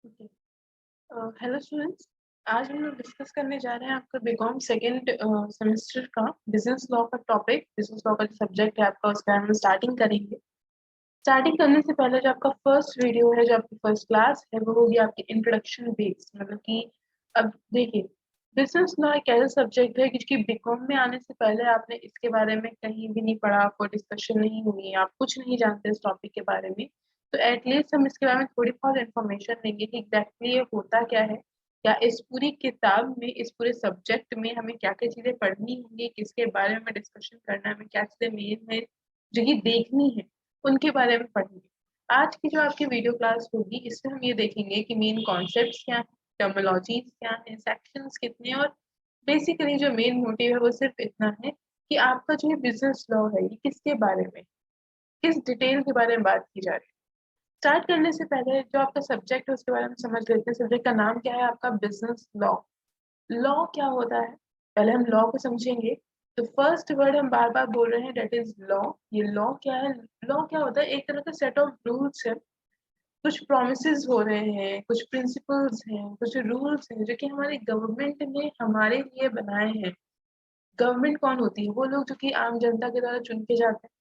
Okay. Hello students. आज हम लोग डिस्कस करने जा रहे हैं आपका बीकॉम सेकेंड सेमेस्टर का बिजनेस लॉ का टॉपिक। बिजनेस लॉ का जो सब्जेक्ट है आपका, उसका हम स्टार्टिंग करेंगे। स्टार्टिंग करने से पहले जो आपका फर्स्ट वीडियो है, जो आपकी फर्स्ट क्लास है, वो होगी आपकी इंट्रोडक्शन बेस्ड। मतलब कि अब देखिए, बिजनेस लॉ एक ऐसा सब्जेक्ट है जिसकी बीकॉम में आने से पहले आपने इसके बारे में कहीं भी नहीं पढ़ा, आपको डिस्कशन नहीं हुई है, आप कुछ नहीं जानते इस टॉपिक के बारे में। तो एटलीस्ट हम इसके बारे में थोड़ी बहुत इन्फॉर्मेशन देंगे कि एग्जैक्टली ये होता क्या है, या इस पूरी किताब में, इस पूरे सब्जेक्ट में हमें क्या क्या चीजें पढ़नी होंगी, किसके बारे में डिस्कशन करना है, हमें क्या चीजें मेन है जो कि देखनी है, उनके बारे में पढ़ेंगे। आज की जो आपकी वीडियो क्लास होगी, इसमें हम ये देखेंगे कि मेन कॉन्सेप्ट्स क्या हैं, टर्मिनोलॉजीज क्या हैं, सेक्शंस कितने हैं, और बेसिकली जो मेन मोटिव है वो सिर्फ इतना है कि आपका जो ये बिजनेस लॉ है, ये किसके बारे में, किस डिटेल के बारे में बात की जा रही है। स्टार्ट करने से पहले जो आपका सब्जेक्ट है उसके बारे में समझ लेते हैं। सब्जेक्ट का नाम क्या है आपका? Business law. लॉ क्या होता है, पहले हम लॉ को समझेंगे। तो फर्स्ट वर्ड हम बार बार बोल रहे हैं, डेट इज लॉ। ये लॉ क्या है? लॉ क्या होता है? एक तरह का सेट ऑफ रूल्स है। कुछ प्रोमिसेस हो रहे हैं, कुछ प्रिंसिपल्स हैं, कुछ रूल्स हैं जो कि हमारी गवर्नमेंट ने हमारे लिए बनाए हैं। गवर्नमेंट कौन होती है? वो लोग जो कि आम जनता के द्वारा चुन के जाते हैं।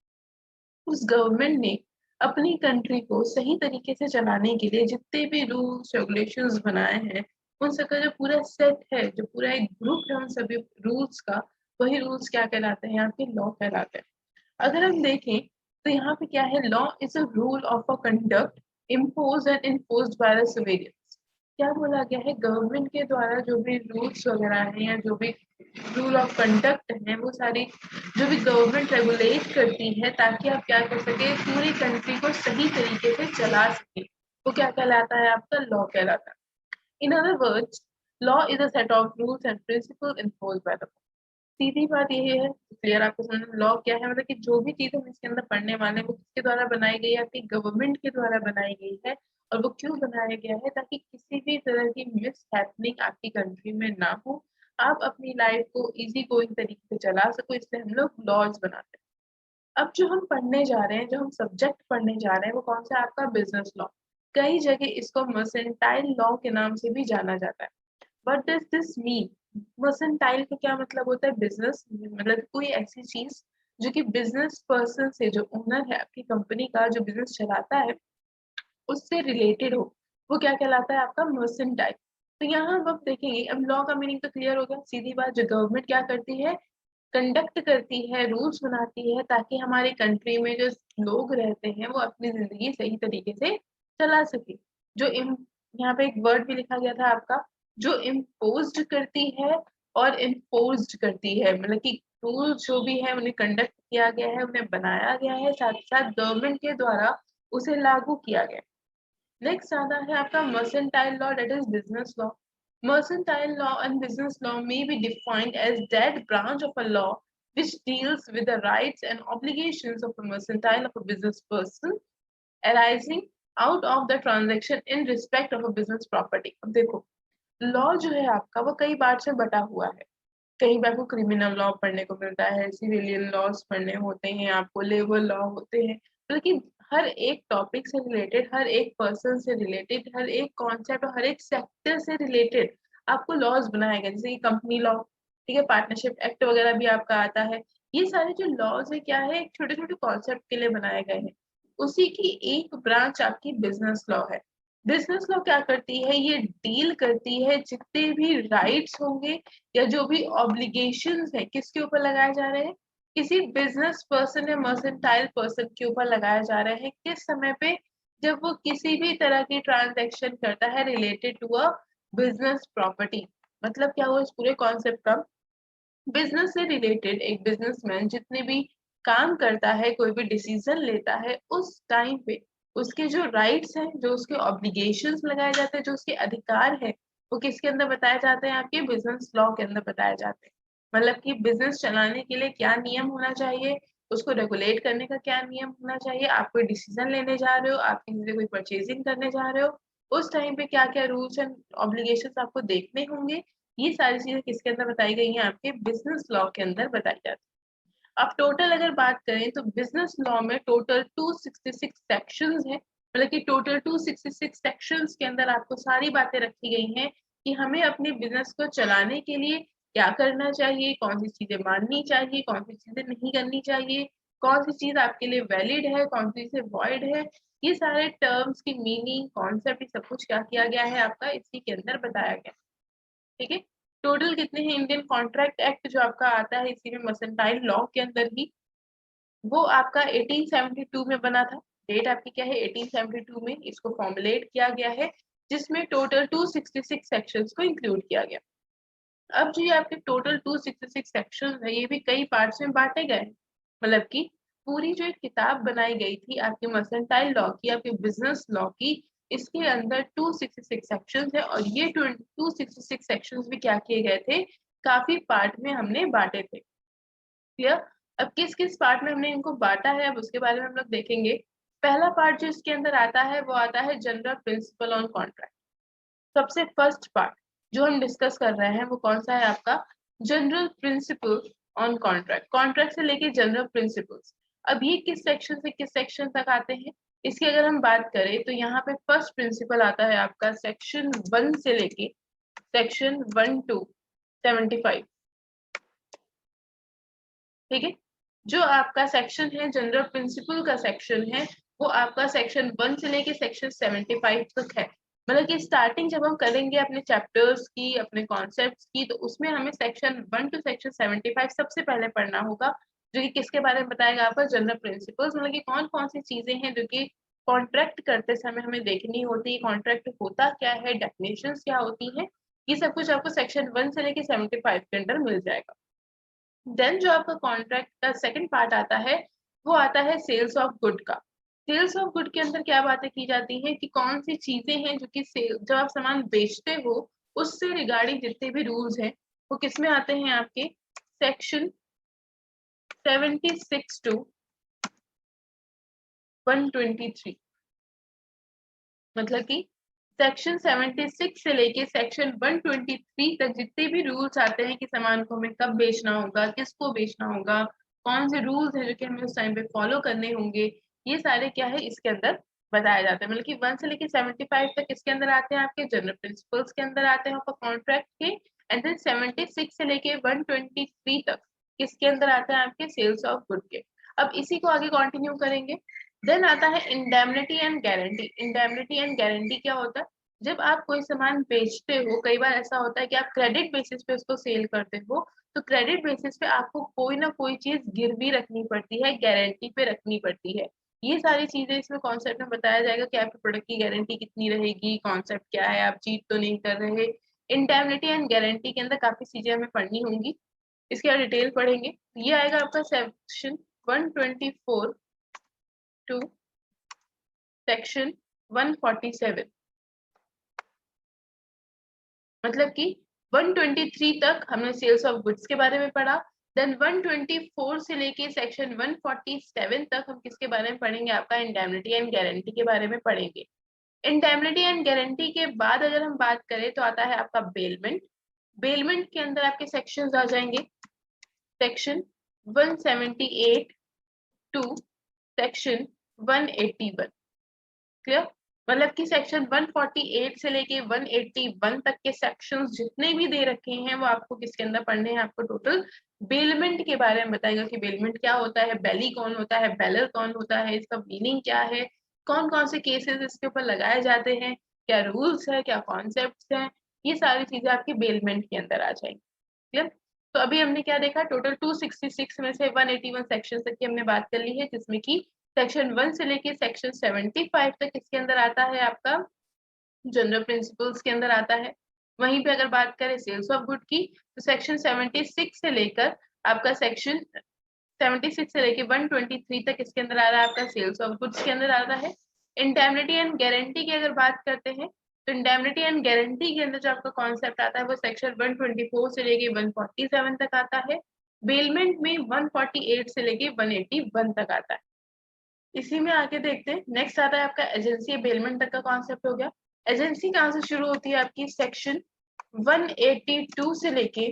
उस गवर्नमेंट ने अपनी कंट्री को सही तरीके से चलाने के लिए जितने भी रूल्स रेगुलेशंस बनाए हैं, उन सबका जो पूरा सेट है, जो पूरा एक ग्रुप है उन सभी रूल्स का, वही रूल्स क्या कहलाते हैं? यहाँ पे लॉ कहलाते हैं। अगर हम देखें तो यहाँ पे क्या है? Law is a rule of a conduct impose and enforced by the civilians. क्या बोला गया है? गवर्नमेंट के द्वारा जो भी रूल्स वगैरह हैं, या जो भी रूल ऑफ कंडक्ट है, वो सारी जो भी गवर्नमेंट रेगुलेट करती है ताकि आप क्या कर सके, पूरी कंट्री को सही तरीके से चला सके, वो क्या कहलाता है? आपका लॉ कहलाता है। In other words, law is a set of rules and principal enforced by the. सीधी बात ये है, क्लियर आपको समझ में? लॉ क्या है? मतलब कि जो भी चीज हम इसके अंदर पढ़ने वाले हैं वो किसके द्वारा बनाई गई है? आपकी गवर्नमेंट के द्वारा बनाई गई है। और वो क्यों बनाया गया है? ताकि किसी भी तरह की मिस हैपनिंग आपकी कंट्री में ना हो, आप अपनी लाइफ को इजी गोइंग तरीके से चला सको, इसलिए हम लोग लॉज बनाते हैं। अब जो हम पढ़ने जा रहे हैं, जो हम सब्जेक्ट पढ़ने जा रहे हैं, वो कौन सा है? आपका बिजनेस लॉ। कई जगह इसको मर्सेंटाइल लॉ के नाम से भी जाना जाता है। What does this mean? Mercantile का क्या मतलब होता है? बिजनेस, मतलब कोई ऐसी चीज जो कि बिजनेस पर्सन से, जो ओनर है आपकी कंपनी का, जो बिजनेस चलाता है, उससे रिलेटेड हो, वो क्या कहलाता है? आपका मर्सेंटाइल। तो यहाँ हम अब देखेंगे। अब लॉ का मीनिंग तो क्लियर हो गया। सीधी बात, जो गवर्नमेंट क्या करती है, कंडक्ट करती है, रूल्स बनाती है, ताकि हमारी कंट्री में जो लोग रहते हैं वो अपनी जिंदगी सही तरीके से चला सके। जो यहाँ पे एक वर्ड भी लिखा गया था आपका, जो इम्पोज्ड करती है और इन्फोर्स्ड करती है। मतलब कि रूल जो भी है उन्हें कंडक्ट किया गया है, उन्हें बनाया गया है, साथ ही साथ गवर्नमेंट के द्वारा उसे लागू किया गया है। नेक्स्ट आता है आपका mercantile law, that is business law. Mercantile law and business law may be defined as that branch of a law which deals with the rights and obligations of a mercantile of a business person arising out of the transaction in respect of a business property. अब देखो, law जो है आपका वो कई part से बटा हुआ है। कहीं पे आपको क्रिमिनल लॉ पढ़ने को मिलता है, सिविलियन लॉज पढ़ने होते हैं, आपको लेबर लॉ होते हैं। बल्कि हर एक टॉपिक से रिलेटेड, हर एक पर्सन से रिलेटेड, हर एक कॉन्सेप्ट और हर एक सेक्टर से रिलेटेड आपको लॉज बनाए गए। जैसे कि कंपनी लॉ, ठीक है, पार्टनरशिप एक्ट वगैरह भी आपका आता है। ये सारे जो लॉज है क्या है, एक छोटे छोटे कॉन्सेप्ट के लिए बनाए गए हैं। उसी की एक ब्रांच आपकी बिजनेस लॉ है। बिजनेस लॉ क्या करती है? ये डील करती है जितने भी राइट्स होंगे या जो भी ऑब्लिगेशंस है, किसके ऊपर लगाए जा रहे हैं? किसी बिजनेस पर्सन या मर्सेंटाइल पर्सन के ऊपर लगाए जा रहे हैं। किस समय पे? जब वो किसी भी तरह की ट्रांजैक्शन करता है related to a business property. मतलब क्या हुआ इस पूरे कॉन्सेप्ट का? बिजनेस से रिलेटेड एक बिजनेसमैन जितने भी काम करता है, कोई भी डिसीजन लेता है, उस टाइम पे उसके जो राइट्स हैं, जो उसके ऑब्लिगेशंस लगाए जाते हैं, जो उसके अधिकार है, वो किसके अंदर बताए जाते हैं? आपके बिजनेस लॉ के अंदर बताए जाते हैं। मतलब कि बिजनेस चलाने के लिए क्या नियम होना चाहिए, उसको रेगुलेट करने का क्या नियम होना चाहिए, आप कोई डिसीजन लेने जा रहे हो, आप किसी से कोई परचेजिंग करने जा रहे हो, उस टाइम पे क्या क्या रूल्स एंड ऑब्लिगेशंस आपको देखने होंगे। ये सारी चीजें किसके अंदर बताई गई हैं? आपके बिजनेस लॉ के अंदर बताई जाती है। अब टोटल अगर बात करें तो बिजनेस लॉ में टोटल 266 सेक्शंस हैं। मतलब कि टोटल 266 सेक्शंस के अंदर आपको सारी बातें रखी गई हैं कि हमें अपने बिजनेस को चलाने के लिए क्या करना चाहिए, कौन सी चीजें माननी चाहिए, कौन सी चीजें नहीं करनी चाहिए, कौन सी चीज आपके लिए वैलिड है, कौन सी चीजें वॉइड है। ये सारे टर्म्स की मीनिंग, कॉन्सेप्ट, सब कुछ क्या किया गया है आपका इसी के अंदर बताया गया। ठीक है, टोटल कितने हैं? इंडियन कॉन्ट्रैक्ट एक्ट जो आपका आता है इसी में मर्केंटाइल लॉ के अंदर ही, वो आपका 1872 में बना था। डेट आपकी क्या है? 1872 में इसको फॉर्मुलेट किया गया है, जिसमें टोटल 266 सेक्शंस को इंक्लूड किया गया। अब जो ये आपके टोटल 266 सेक्शंस है, ये भी कई पार्ट्स में बांटे गए हैं। मतलब कि पूरी जो एक किताब बनाई गई थी आपके मर्केंटाइल लॉ की, आपके बिजनेस लॉ की, इसके अंदर 266 सेक्शंस है, और ये 266 सेक्शंस भी क्या किए गए थे? काफी पार्ट में हमने बांटे थे। क्लियर? अब किस किस पार्ट में हमने इनको बांटा है, अब उसके बारे में हम लोग देखेंगे। पहला पार्ट जो इसके अंदर आता है वो आता है जनरल प्रिंसिपल ऑन कॉन्ट्रैक्ट। सबसे फर्स्ट पार्ट जो हम डिस्कस कर रहे हैं वो कौन सा है आपका? General principle on contract. Contract से लेके जनरल प्रिंसिपल्स। अब ये किस सेक्शन से किस सेक्शन तक आते हैं? इसकी अगर हम बात करें तो यहाँ पे फर्स्ट प्रिंसिपल आता है आपका सेक्शन 1 से लेके सेक्शन 1 to 75। ठीक है, जो आपका सेक्शन है जनरल प्रिंसिपल का सेक्शन है, वो आपका सेक्शन 1 से लेके सेक्शन 75 तक है। मतलब कि स्टार्टिंग जब हम करेंगे अपने चैप्टर्स की, अपने कॉन्सेप्ट्स की, तो उसमें हमें सेक्शन 1 टू सेक्शन 75 सबसे पहले पढ़ना होगा, जो कि किसके बारे में बताएगा? आपका जनरल प्रिंसिपल्स। मतलब कि कौन कौन सी चीजें हैं जो कि कॉन्ट्रैक्ट करते समय हमें देखनी होती है, कॉन्ट्रैक्ट होता क्या है, डेफिनेशंस क्या होती है, ये सब कुछ आपको सेक्शन 1 से लेके 75 के अंदर मिल जाएगा। देन जो आपका कॉन्ट्रैक्ट का सेकंड पार्ट आता है वो आता है सेल्स ऑफ गुड का। सेल्स ऑफ गुड के अंदर क्या बातें की जाती हैं कि कौन सी चीजें हैं जो कि सेल, जब आप सामान बेचते हो उससे रिगार्डिंग जितने भी रूल्स हैं वो किस में आते हैं? आपके सेक्शन 76 टू 123। मतलब कि सेक्शन 76 से लेके सेक्शन 123 तक जितने भी रूल्स आते हैं कि सामान को हमें कब बेचना होगा, किसको बेचना होगा, कौन से रूल्स हैं जो कि हमें उस टाइम पे फॉलो करने होंगे, ये सारे क्या है इसके अंदर बताया जाता है। मतलब कि 1 से लेके 75 तक किसके अंदर आते हैं? आपके जनरल प्रिंसिपल्स के अंदर आते हैं आपका कॉन्ट्रैक्ट के। एंड देन 76 से लेके 123 तक किसके अंदर आते हैं? आपके सेल्स ऑफ गुड के। अब इसी को आगे कंटिन्यू करेंगे। देन आता है indemnity and guarantee. Indemnity and guarantee क्या होता है? जब आप कोई सामान बेचते हो, कई बार ऐसा होता है कि आप क्रेडिट बेसिस पे उसको सेल करते हो, तो क्रेडिट बेसिस पे आपको कोई ना कोई चीज गिरवी रखनी पड़ती है, गारंटी पे रखनी पड़ती है। ये सारी चीजें इसमें कॉन्सेप्ट में बताया जाएगा कि आपके प्रोडक्ट की गारंटी कितनी रहेगी, कॉन्सेप्ट क्या है, आप चीट तो नहीं कर रहे। इंडेमनिटी एंड गारंटी के अंदर काफी चीजें हमें पढ़नी होंगी, इसके और डिटेल पढ़ेंगे। ये आएगा आपका सेक्शन 124 टू सेक्शन 147। मतलब कि 123 तक हमने सेल्स ऑफ गुड्स के बारे में पढ़ा। देन 124 से लेके सेक्शन 147 तक हम किसके बारे में पढ़ेंगे? आपका इंडेमनिटी एंड गारंटी के बारे में पढ़ेंगे। इंडेमनिटी एंड गारंटी के बाद अगर हम बात करें तो आता है आपका बेलमेंट। बेलमेंट के अंदर आपके सेक्शंस आ जाएंगे सेक्शन 178 टू सेक्शन 181। क्लियर? मतलब कि सेक्शन 148 से लेके 181 तक के सेक्शंस जितने भी दे रखे हैं वो आपको किसके अंदर पढ़ने हैं? आपको टोटल बेलमेंट के बारे में बताएगा कि बेलमेंट क्या होता है, बेली कौन होता है, बेलर कौन होता है, इसका मीनिंग क्या है, कौन कौन से केसेस इसके ऊपर लगाए जाते हैं, क्या रूल्स है, क्या कॉन्सेप्ट है, ये सारी चीजें आपकी बेलमेंट के अंदर आ जाएंगी। क्लियर? तो अभी हमने क्या देखा? टोटल 266 में से 181 सेक्शन तक की हमने बात कर ली है, जिसमें कि सेक्शन 1 से लेके सेक्शन 75 तक इसके अंदर आता है आपका जनरल प्रिंसिपल्स के अंदर आता है। वहीं पे अगर बात करें सेल्स ऑफ गुड की तो सेक्शन 76 से लेकर आपका सेक्शन 76 से लेकर 123 तक इसके अंदर आ रहा है आपका सेल्स ऑफ गुड्स के अंदर आ रहा है। इंडेमनिटी एंड गारंटी की अगर बात करते हैं तो इंडेमनिटी एंड गारंटी के अंदर जो आपका कॉन्सेप्ट आता है वो सेक्शन 124 से लेके 147 तक आता है। बेलमेंट में 148 से लेके 181 तक आता है। इसी में आगे देखते हैं, नेक्स्ट आता है आपका एजेंसी बेलमेंट तक का कॉन्सेप्ट हो गया। एजेंसी कहाँ से शुरू होती है? आपकी सेक्शन 182 से लेके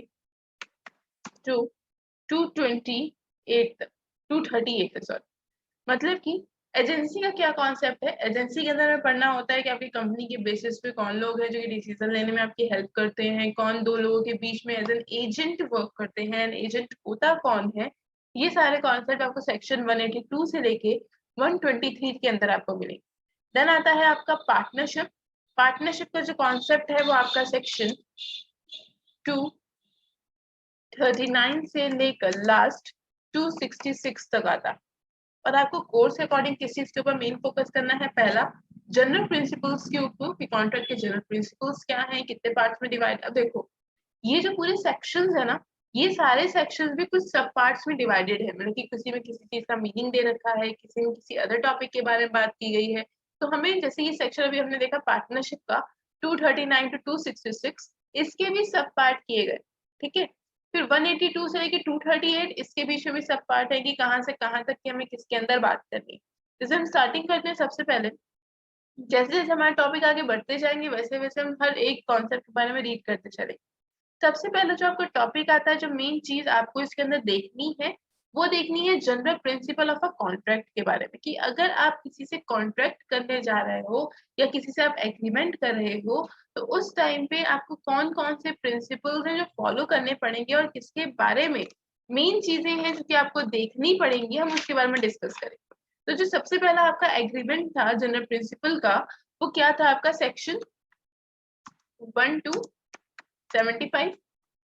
जो 228 तक, 238 तक, सॉरी। मतलब कि एजेंसी का क्या कॉन्सेप्ट है? एजेंसी के अंदर में पढ़ना होता है कि आपकी कंपनी के बेसिस पे कौन लोग हैं जो कि डिसीजन लेने में आपकी हेल्प करते हैं, कौन दो लोगों के बीच में एज एन एजेंट वर्क करते हैं, एजेंट होता कौन है। ये सारे कॉन्सेप्ट आपको सेक्शन 182 से लेके 123 के अंदर आपको मिलेंगे। देन आता है आपका पार्टनरशिप। पार्टनरशिप का जो कॉन्सेप्ट है वो आपका सेक्शन 239 से लेकर लास्ट 266 तक आता है। और आपको कोर्स के अकॉर्डिंग किस चीज के ऊपर मेन फोकस करना है? पहला, जनरल प्रिंसिपल्स के ऊपर कि कॉन्ट्रैक्ट के जनरल प्रिंसिपल्स क्या हैं, कितने पार्ट्स में डिवाइड। अब देखो ये जो पूरे सेक्शंस है ना, ये सारे सेक्शंस भी कुछ सब पार्ट्स में डिवाइडेड है, मतलब कि किसी में किसी चीज का मीनिंग दे रखा है, किसी में किसी अदर टॉपिक के बारे में बात की गई है। तो हमें जैसे ये सेक्शन अभी हमने देखा पार्टनरशिप का 239 टू 266, इसके भी सब पार्ट किए गए। ठीक है, फिर 182 से लेके 238 इसके बीच में भी सब पार्ट है कि कहाँ से कहाँ तक की हमें किसके अंदर बात करनी है। जैसे हम स्टार्टिंग करते हैं सबसे पहले, जैसे जैसे हमारा टॉपिक आगे बढ़ते जाएंगे वैसे वैसे हम हर एक कॉन्सेप्ट के बारे में रीड करते चलेंगे। सबसे पहले जो आपका टॉपिक आता है, जो मेन चीज आपको इसके अंदर देखनी है वो देखनी है general principle of a contract के बारे में, कि अगर आप किसी से कॉन्ट्रैक्ट करने जा रहे हो या किसी से आप एग्रीमेंट कर रहे हो तो उस टाइम पे आपको कौन कौन से प्रिंसिपल्स हैं जो फॉलो करने पड़ेंगे और किसके बारे में मेन चीजें हैं जो कि आपको देखनी पड़ेंगी, हम उसके बारे में डिस्कस करेंगे। तो जो सबसे पहला आपका एग्रीमेंट था जनरल प्रिंसिपल का, वो क्या था आपका? Section 1 to 75।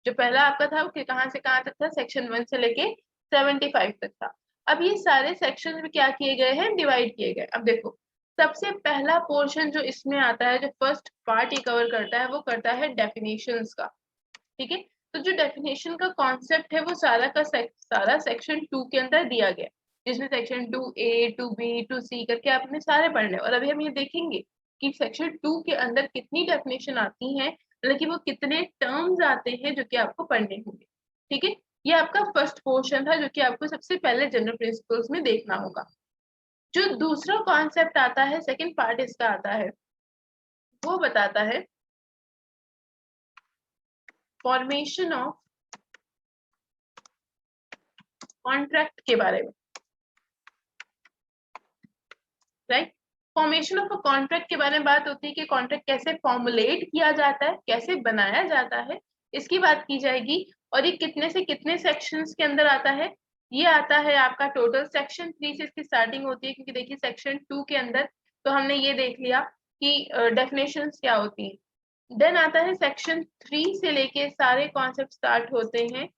जो पहला आपका था वो कहाँ से कहाँ तक था? सेक्शन 1 से लेके 75 तक था। अब ये सारे सेक्शन में क्या किए गए हैं? डिवाइड किए गए। अब देखो सबसे पहला पोर्शन जो इसमें आता है, जो फर्स्ट पार्ट ये कवर करता है, वो करता है डेफिनेशंस का। ठीक है, तो जो डेफिनेशन का कॉन्सेप्ट है वो सारा का सारा सेक्शन 2 के अंदर दिया गया, जिसमें सेक्शन 2A 2B 2C करके आपने सारे पढ़ने। और अभी हम ये देखेंगे कि सेक्शन 2 के अंदर कितनी डेफिनेशन आती हैं, मतलब कि वो कितने टर्म्स आते हैं जो कि आपको पढ़ने होंगे। ठीक है, ये आपका फर्स्ट पोर्शन था जो कि आपको सबसे पहले जनरल प्रिंसिपल्स में देखना होगा। जो दूसरा कॉन्सेप्ट आता है, सेकंड पार्ट इसका आता है, वो बताता है फॉर्मेशन ऑफ कॉन्ट्रैक्ट के बारे में। Right, formation of a contract के बारे में बात होती है कि कॉन्ट्रैक्ट कैसे फॉर्मुलेट किया जाता है, कैसे बनाया जाता है, इसकी बात की जाएगी। और ये कितने से कितने सेक्शंस के अंदर आता है? ये आता है आपका टोटल सेक्शन 3 से इसकी स्टार्टिंग होती है, क्योंकि देखिए सेक्शन 2 के अंदर तो हमने ये देख लिया कि डेफिनेशंस क्या होती है। देन आता है सेक्शन 3 से लेके सारे कॉन्सेप्ट स्टार्ट होते हैं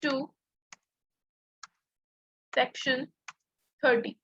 टू सेक्शन 30।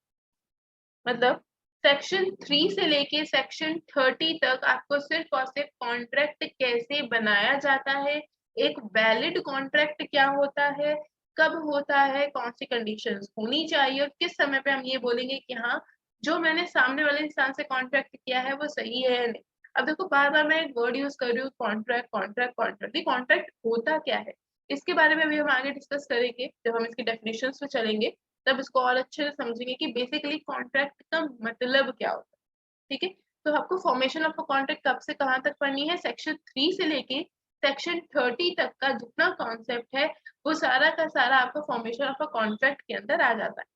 मतलब सेक्शन 3 से लेके सेक्शन 30 तक आपको सिर्फ और सिर्फ कॉन्ट्रैक्ट कैसे बनाया जाता है, एक वैलिड कॉन्ट्रैक्ट क्या होता है, कब होता है, कौन सी कंडीशंस होनी चाहिए और किस समय पे हम ये बोलेंगे कि हाँ जो मैंने सामने वाले इंसान से कॉन्ट्रैक्ट किया है वो सही है या नहीं। अब देखो बार बार मैं एक वर्ड यूज कर रही हूँ, कॉन्ट्रैक्ट कॉन्ट्रैक्ट कॉन्ट्रैक्ट। ये कॉन्ट्रैक्ट होता क्या है, इसके बारे में भी हम आगे डिस्कस करेंगे जब हम इसकी डेफिनेशंस पे चलेंगे, तब इसको और अच्छे से समझेंगे कि बेसिकली कॉन्ट्रैक्ट का मतलब क्या होता है। ठीक है, तो आपको फॉर्मेशन ऑफ अ कॉन्ट्रैक्ट कब से कहाँ तक पढ़नी है? सेक्शन 3 से लेके सेक्शन 30 तक का जितना कॉन्सेप्ट है वो सारा का सारा आपको फॉर्मेशन ऑफ अ कॉन्ट्रैक्ट के अंदर आ जाता है।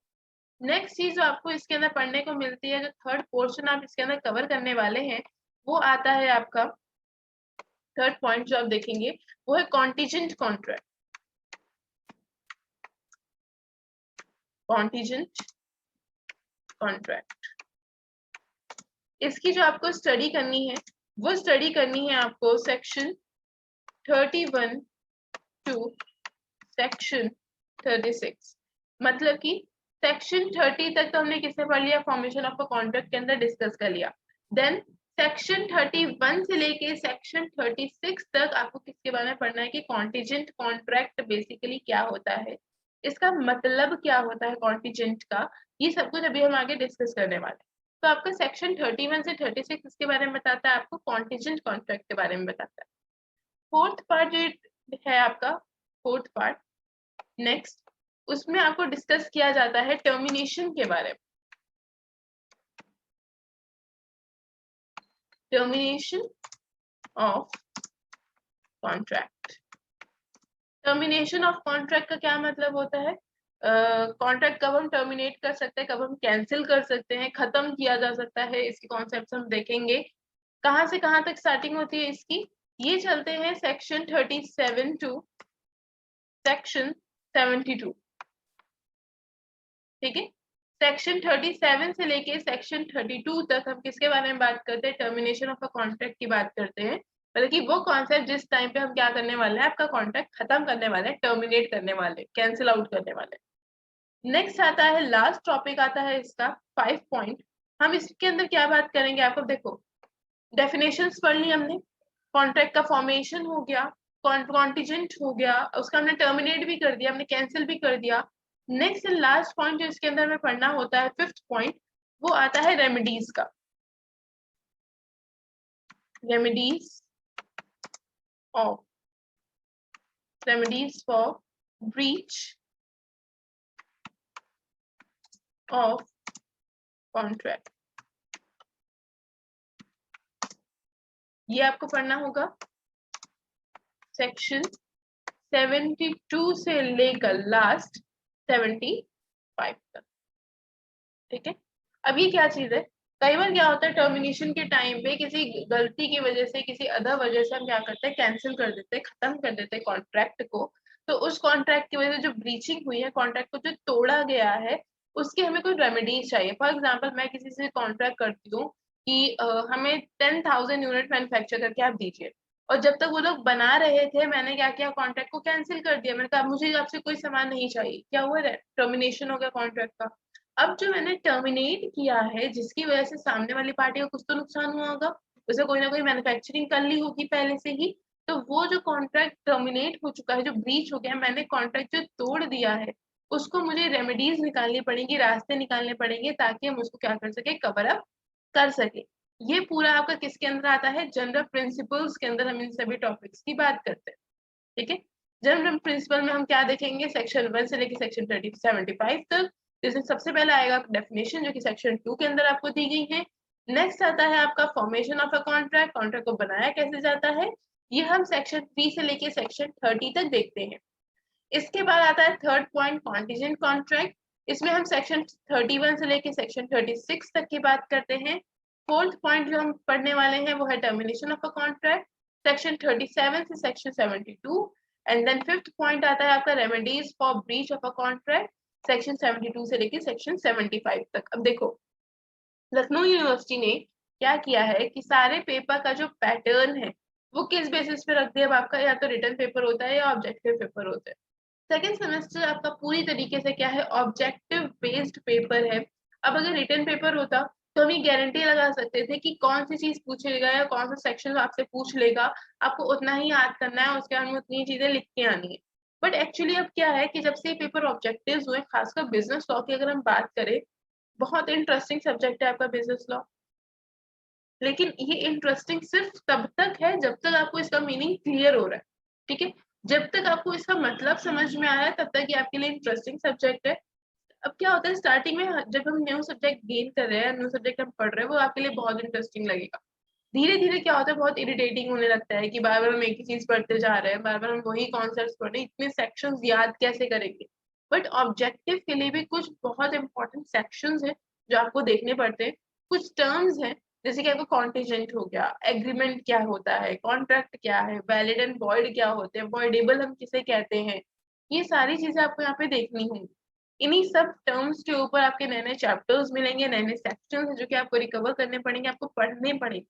नेक्स्ट चीज जो आपको इसके अंदर पढ़ने को मिलती है, जो थर्ड पोर्शन आप इसके अंदर कवर करने वाले हैं, वो आता है आपका थर्ड पॉइंट जो आप देखेंगे वो है कॉन्टीजेंट कॉन्ट्रैक्ट। कॉन्टीजेंट कॉन्ट्रैक्ट, इसकी जो आपको स्टडी करनी है वो स्टडी करनी है आपको सेक्शन 31 टू सेक्शन 36। मतलब कि सेक्शन 30 तक तो हमने किससे पढ़ लिया? फॉर्मेशन ऑफ अ कॉन्ट्रैक्ट के अंदर डिस्कस कर लिया। देन सेक्शन 31 से लेके सेक्शन 36 तक आपको किसके बारे में पढ़ना है कि कॉन्टीजेंट कॉन्ट्रैक्ट बेसिकली क्या होता है, इसका मतलब क्या होता है कॉन्टीजेंट का, ये सब कुछ अभी हम आगे डिस्कस करने वाले हैं। तो आपका सेक्शन 31 से 36 इसके बारे में बताता है, आपको कॉन्टीजेंट कॉन्ट्रैक्ट के बारे में बताता है। फोर्थ पार्ट जो है आपका, फोर्थ पार्ट नेक्स्ट, उसमें आपको डिस्कस किया जाता है टर्मिनेशन के बारे में। Termination of contract. Termination of contract का क्या मतलब होता है? कॉन्ट्रैक्ट कब हम टर्मिनेट कर सकते हैं, कब हम कैंसिल कर सकते हैं, खत्म किया जा सकता है, इसके कॉन्सेप्ट हम देखेंगे। कहाँ से कहाँ तक स्टार्टिंग होती है इसकी, ये चलते हैं सेक्शन 37 टू सेक्शन 72। ठीक है, सेक्शन 37 से लेके सेक्शन 32 तक हम किसके बारे में बात करते हैं, टर्मिनेशन ऑफ अ कॉन्ट्रैक्ट की बात करते हैं। मतलब कि वो कॉन्सेप्ट जिस टाइम पे हम क्या करने वाले हैं, आपका कॉन्ट्रैक्ट खत्म करने वाले हैं, टर्मिनेट करने वाले, कैंसिल आउट करने वाले। नेक्स्ट आता है, लास्ट टॉपिक आता है इसका 5 पॉइंट। हम इसके अंदर क्या बात करेंगे, आपको देखो डेफिनेशंस पढ़ ली हमने, कॉन्ट्रैक्ट का फॉर्मेशन हो गया, कॉन्टिजेंट हो गया, उसका हमने टर्मिनेट भी कर दिया, हमने कैंसिल भी कर दिया। नेक्स्ट एंड लास्ट पॉइंट जो इसके अंदर में पढ़ना होता है, 5th पॉइंट, वो आता है रेमेडीज का। Remedies of remedies for breach of contract, ये आपको पढ़ना होगा सेक्शन 72 से लेकर लास्ट 75 तक। ठीक है, अब ये क्या चीज है, कई बार क्या होता है टर्मिनेशन के टाइम पे किसी गलती की वजह से, किसी अदर वजह से हम क्या करते हैं, कैंसिल कर देते हैं, खत्म कर देते हैं कॉन्ट्रैक्ट को। तो उस कॉन्ट्रैक्ट की वजह से जो ब्रीचिंग हुई है, कॉन्ट्रैक्ट को जो तोड़ा गया है, उसकी हमें कोई रेमेडीज चाहिए। फॉर एग्जाम्पल, मैं किसी से कॉन्ट्रैक्ट करती हूँ कि हमें 10,000 यूनिट मैन्युफैक्चर करके आप दीजिए, और जब तक वो लोग बना रहे थे मैंने क्या किया, कॉन्ट्रैक्ट को कैंसिल कर दिया, मैंने कहा मुझे आपसे कोई सामान नहीं चाहिए, क्या हुआ, टर्मिनेशन हो गया कॉन्ट्रैक्ट का। अब जो मैंने टर्मिनेट किया है, जिसकी वजह से सामने वाली पार्टी को कुछ तो नुकसान हुआ होगा, उसे कोई ना कोई मैन्युफैक्चरिंग कर ली होगी पहले से ही, तो वो जो कॉन्ट्रैक्ट टर्मिनेट हो चुका है, जो ब्रीच हो गया, मैंने कॉन्ट्रैक्ट जो तोड़ दिया है, उसको मुझे रेमेडीज निकालनी पड़ेंगी, रास्ते निकालने पड़ेंगे, ताकि हम उसको क्या कर सके, कवर अप कर सके। ये पूरा आपका किसके अंदर आता है, जनरल प्रिंसिपल्स के अंदर हम इन सभी टॉपिक्स की बात करते हैं। ठीक है, जनरल प्रिंसिपल में हम क्या देखेंगे, सेक्शन 1 से लेकर सेक्शन 75 तक। जैसे सबसे पहले आएगा डेफिनेशन, जो कि सेक्शन 2 के अंदर आपको दी गई है। नेक्स्ट आता है आपका formation of a contract, contract को बनाया कैसे जाता है, ये हम सेक्शन 3 से लेके सेक्शन 30 तक देखते हैं। इसके बाद आता है थर्ड पॉइंट, कॉन्टिजेंट कॉन्ट्रैक्ट। इसमें हम सेक्शन 31 से लेके सेक्शन 36 तक की बात करते हैं। फोर्थ पॉइंट जो हम पढ़ने वाले हैं वो है termination of a contract, section 37 से section 72। And then fifth point आता है आपका remedies for breach of a contract, section 72 से लेके सेक्शन 75 तक। अब देखो, लखनऊ यूनिवर्सिटी ने क्या किया है कि सारे पेपर का जो पैटर्न है वो किस बेसिस पे रख दिया, अब आपका या तो रिटर्न पेपर होता है या ऑब्जेक्टिव पेपर होता है। सेकेंड सेमेस्टर आपका पूरी तरीके से क्या है, ऑब्जेक्टिव बेस्ड पेपर है। अब अगर रिटर्न पेपर होता तो हम ये गारंटी लगा सकते थे कि कौन सी चीज पूछेगा या कौन सा सेक्शन आपसे पूछ लेगा, आपको उतना ही याद करना है, उसके बाद में उतनी चीजें लिख के आनी है। बट एक्चुअली अब क्या है कि जब से ये पेपर ऑब्जेक्टिव हुए, खासकर बिजनेस लॉ की अगर हम बात करें, बहुत इंटरेस्टिंग सब्जेक्ट है आपका बिजनेस लॉ। लेकिन ये इंटरेस्टिंग सिर्फ तब तक है जब तक आपको इसका मीनिंग क्लियर हो रहा है। ठीक है, जब तक आपको इसका मतलब समझ में आ रहा है तब तक ये आपके लिए इंटरेस्टिंग सब्जेक्ट है। अब क्या होता है, स्टार्टिंग में जब हम न्यू सब्जेक्ट गेन कर रहे हैं, न्यू सब्जेक्ट हम पढ़ रहे हैं, वो आपके लिए बहुत इंटरेस्टिंग लगेगा। धीरे धीरे क्या होता है, बहुत इरिटेटिंग होने लगता है कि बार बार हम एक ही चीज पढ़ते जा रहे हैं, बार बार हम वही कॉन्सेप्ट पढ़ रहे हैं, इतने सेक्शंस याद कैसे करेंगे। बट ऑब्जेक्टिव के लिए भी कुछ बहुत इंपॉर्टेंट सेक्शंस हैं जो आपको देखने पड़ते हैं। कुछ टर्म्स हैं, जैसे कि आपको कॉन्टिजेंट हो गया, एग्रीमेंट क्या होता है, कॉन्ट्रैक्ट क्या है, वैलिड एंड वॉइड क्या होते हैं, वॉइडेबल हम किसे कहते हैं, ये सारी चीजें आपको यहाँ पे देखनी होंगी। इन्हीं सब टर्म्स के ऊपर आपके नए नए चैप्टर्स मिलेंगे, नए नए सेक्शंस जो कि आपको रिकवर करने पड़ेंगे, आपको पढ़ने पड़ेंगे।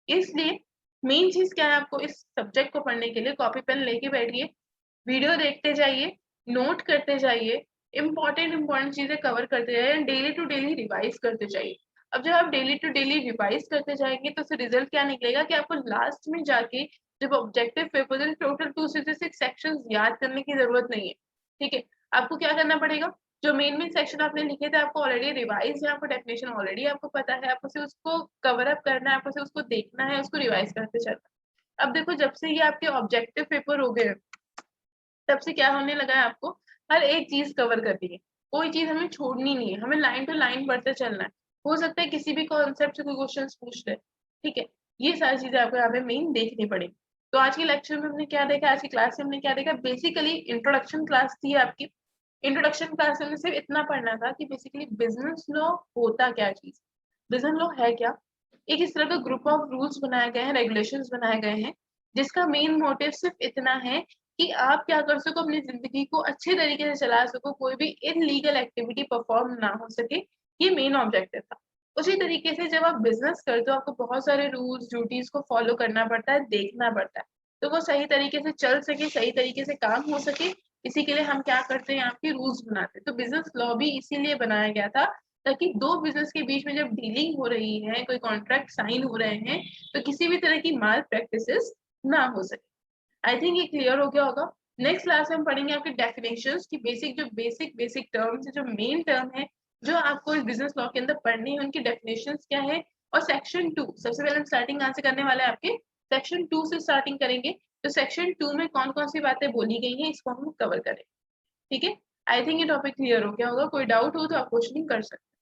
इसलिए मेन चीज क्या है, आपको इस सब्जेक्ट को पढ़ने के लिए कॉपी पेन लेके बैठिए, वीडियो देखते जाइए, नोट करते जाइए, इंपॉर्टेंट चीजें कवर करते जाइए, डेली टू डेली रिवाइज करते जाइए। अब जब आप डेली टू डेली रिवाइज करते जाएंगे तो फिर रिजल्ट क्या निकलेगा कि आपको लास्ट में जाके जब ऑब्जेक्टिव पेपर टोटल 2 से 6 सेक्शंस याद करने की जरूरत नहीं है। ठीक है, आपको क्या करना पड़ेगा, जो मेन मेन सेक्शन आपने लिखे थे आपको ऑलरेडी रिवाइज है, आपको डेफिनेशन ऑलरेडी आपको पता है, आपको सिर्फ उसको कवर अप करना है, आपको सिर्फ उसको देखना है, उसको रिवाइज करते चलना। अब देखो, जब से ये आपके ऑब्जेक्टिव पेपर हो गए, तब से क्या होने लगा है, आपको हर एक चीज कवर करनी है, कोई चीज हमें छोड़नी नहीं है, हमें लाइन टू लाइन पढ़ते चलना है। हो सकता है किसी भी कॉन्सेप्ट से कोई क्वेश्चन पूछ ले। ठीक है, ये सारी चीजें आपको यहाँ पे मेन देखनी पड़ेगी। तो आज के लेक्चर में हमने क्या देखा, आज की क्लास में हमने क्या देखा, बेसिकली इंट्रोडक्शन क्लास थी आपकी। इंट्रोडक्शन क्लास में सिर्फ इतना पढ़ना था कि बेसिकली बिजनेस लॉ होता क्या चीज, बिजनेस लॉ है क्या। एक इस तरह का ग्रुप ऑफ रूल्स बनाए गए हैं, रेगुलेशंस बनाए गए हैं, जिसका मेन मोटिव सिर्फ इतना है कि आप क्या कर सको, अपनी जिंदगी को अच्छे तरीके से चला सको, कोई भी इनलीगल एक्टिविटी परफॉर्म ना हो सके। ये मेन ऑब्जेक्टिव था। उसी तरीके से जब आप बिजनेस करते हो, आपको बहुत सारे रूल्स ड्यूटीज को फॉलो करना पड़ता है, देखना पड़ता है, तो वो सही तरीके से चल सके, सही तरीके से काम हो सके। इसी के लिए हम क्या करते हैं, आपके रूल्स बनाते हैं। तो बिजनेस लॉ भी इसीलिए बनाया गया था, ताकि दो बिजनेस के बीच में जब डीलिंग हो रही है, कोई कॉन्ट्रैक्ट साइन हो रहे हैं, तो किसी भी तरह की माल प्रैक्टिसेस ना हो सके। आई थिंक ये क्लियर हो गया होगा। नेक्स्ट क्लास में हम पढ़ेंगे आपके डेफिनेशंस की बेसिक, जो बेसिक टर्म्स है, जो मेन टर्म है, जो आपको इस बिजनेस लॉ के अंदर पढ़नी है, उनकी डेफिनेशंस क्या है। और सेक्शन 2 सबसे पहले हम स्टार्टिंग कहाँ से करने वाले हैं, आपके सेक्शन 2 से स्टार्टिंग करेंगे। तो सेक्शन 2 में कौन कौन सी बातें बोली गई हैं, इसको हम कवर करें। ठीक है, आई थिंक ये टॉपिक क्लियर हो गया होगा। कोई डाउट हो तो आप क्वेश्चनिंग कर सकते हैं।